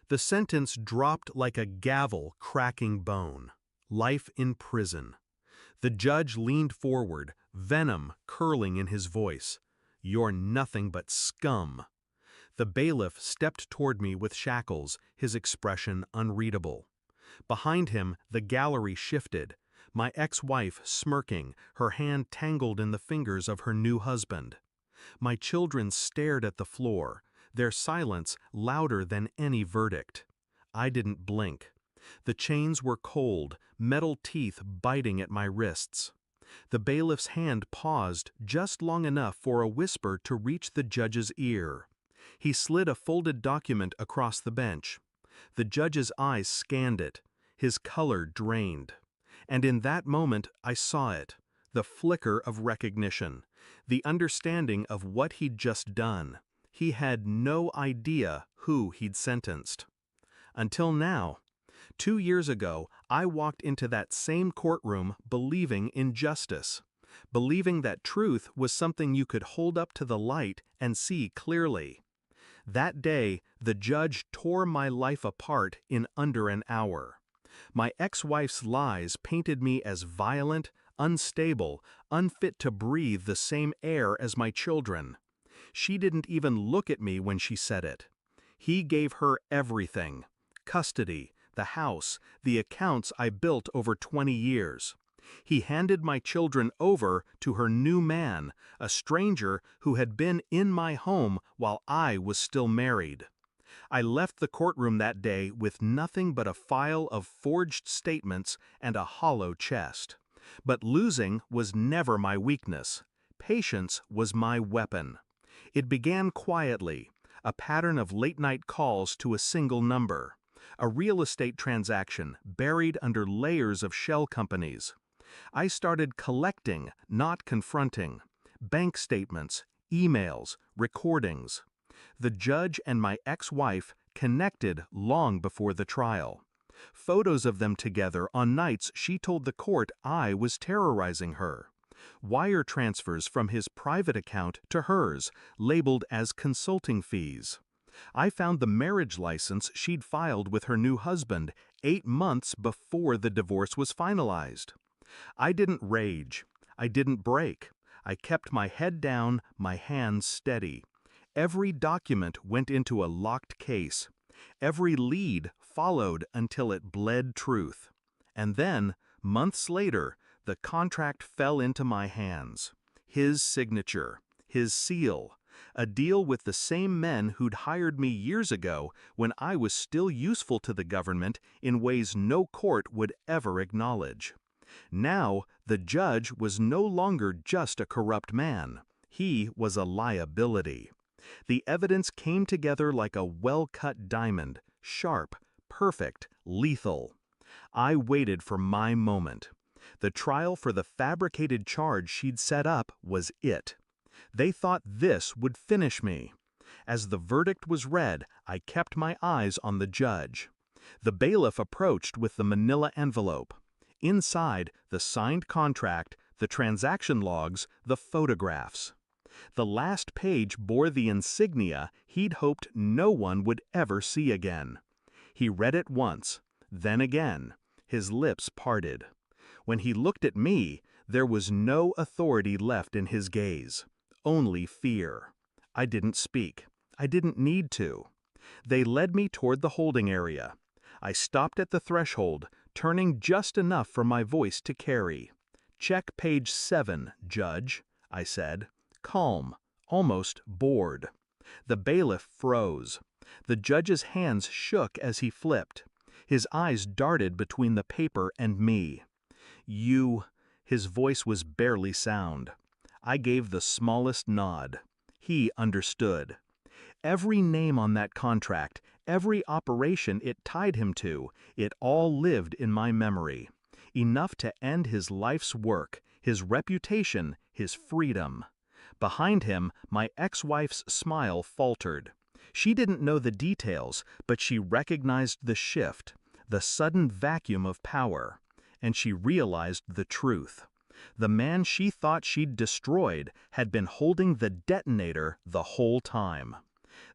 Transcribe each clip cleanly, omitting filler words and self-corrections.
The sentence dropped like a gavel cracking bone. Life in prison. The judge leaned forward, venom curling in his voice. "You're nothing but scum." The bailiff stepped toward me with shackles, his expression unreadable. Behind him, the gallery shifted, my ex-wife smirking, her hand tangled in the fingers of her new husband. My children stared at the floor, their silence louder than any verdict. I didn't blink. The chains were cold, metal teeth biting at my wrists. The bailiff's hand paused just long enough for a whisper to reach the judge's ear. He slid a folded document across the bench. The judge's eyes scanned it, his color drained. And in that moment I saw it, the flicker of recognition, the understanding of what he'd just done. He had no idea who he'd sentenced. Until now. 2 years ago, I walked into that same courtroom believing in justice, believing that truth was something you could hold up to the light and see clearly. That day, the judge tore my life apart in under an hour. My ex-wife's lies painted me as violent, unstable, unfit to breathe the same air as my children. She didn't even look at me when she said it. He gave her everything: custody, the house, the accounts I built over 20 years. He handed my children over to her new man, a stranger who had been in my home while I was still married. I left the courtroom that day with nothing but a file of forged statements and a hollow chest. But losing was never my weakness. Patience was my weapon. It began quietly, a pattern of late-night calls to a single number, a real estate transaction buried under layers of shell companies. I started collecting, not confronting. Bank statements, emails, recordings. The judge and my ex-wife connected long before the trial. Photos of them together on nights she told the court I was terrorizing her. Wire transfers from his private account to hers, labeled as consulting fees. I found the marriage license she'd filed with her new husband 8 months before the divorce was finalized. I didn't rage. I didn't break. I kept my head down, my hands steady. Every document went into a locked case. Every lead followed until it bled truth. And then, months later, the contract fell into my hands. His signature, his seal, a deal with the same men who'd hired me years ago when I was still useful to the government in ways no court would ever acknowledge. Now, the judge was no longer just a corrupt man. He was a liability. The evidence came together like a well-cut diamond, sharp, perfect, lethal. I waited for my moment. The trial for the fabricated charge she'd set up was it. They thought this would finish me. As the verdict was read, I kept my eyes on the judge. The bailiff approached with the manila envelope. Inside, the signed contract, the transaction logs, the photographs. The last page bore the insignia he'd hoped no one would ever see again. He read it once, then again. His lips parted. When he looked at me, there was no authority left in his gaze, only fear. I didn't speak. I didn't need to. They led me toward the holding area. I stopped at the threshold, turning just enough for my voice to carry. "Check page 7, Judge," I said. Calm, almost bored. The bailiff froze. The judge's hands shook as he flipped. His eyes darted between the paper and me. "You..." His voice was barely sound. I gave the smallest nod. He understood. Every name on that contract, every operation it tied him to, it all lived in my memory. Enough to end his life's work, his reputation, his freedom. Behind him, my ex-wife's smile faltered. She didn't know the details, but she recognized the shift, the sudden vacuum of power. And she realized the truth. The man she thought she'd destroyed had been holding the detonator the whole time.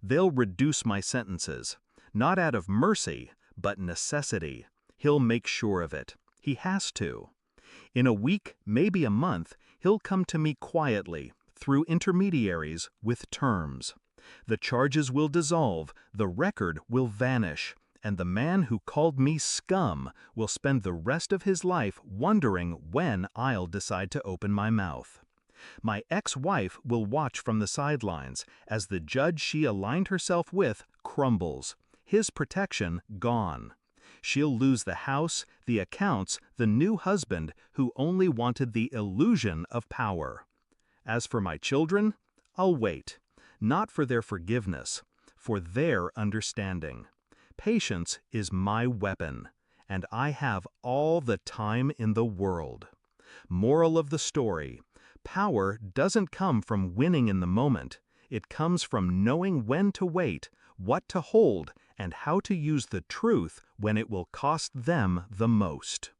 They'll reduce my sentences. Not out of mercy, but necessity. He'll make sure of it. He has to. In a week, maybe a month, he'll come to me quietly, through intermediaries, with terms. The charges will dissolve, the record will vanish, and the man who called me scum will spend the rest of his life wondering when I'll decide to open my mouth. My ex-wife will watch from the sidelines as the judge she aligned herself with crumbles, his protection gone. She'll lose the house, the accounts, the new husband who only wanted the illusion of power. As for my children, I'll wait. Not for their forgiveness, for their understanding. Patience is my weapon, and I have all the time in the world. Moral of the story: power doesn't come from winning in the moment. It comes from knowing when to wait, what to hold, and how to use the truth when it will cost them the most.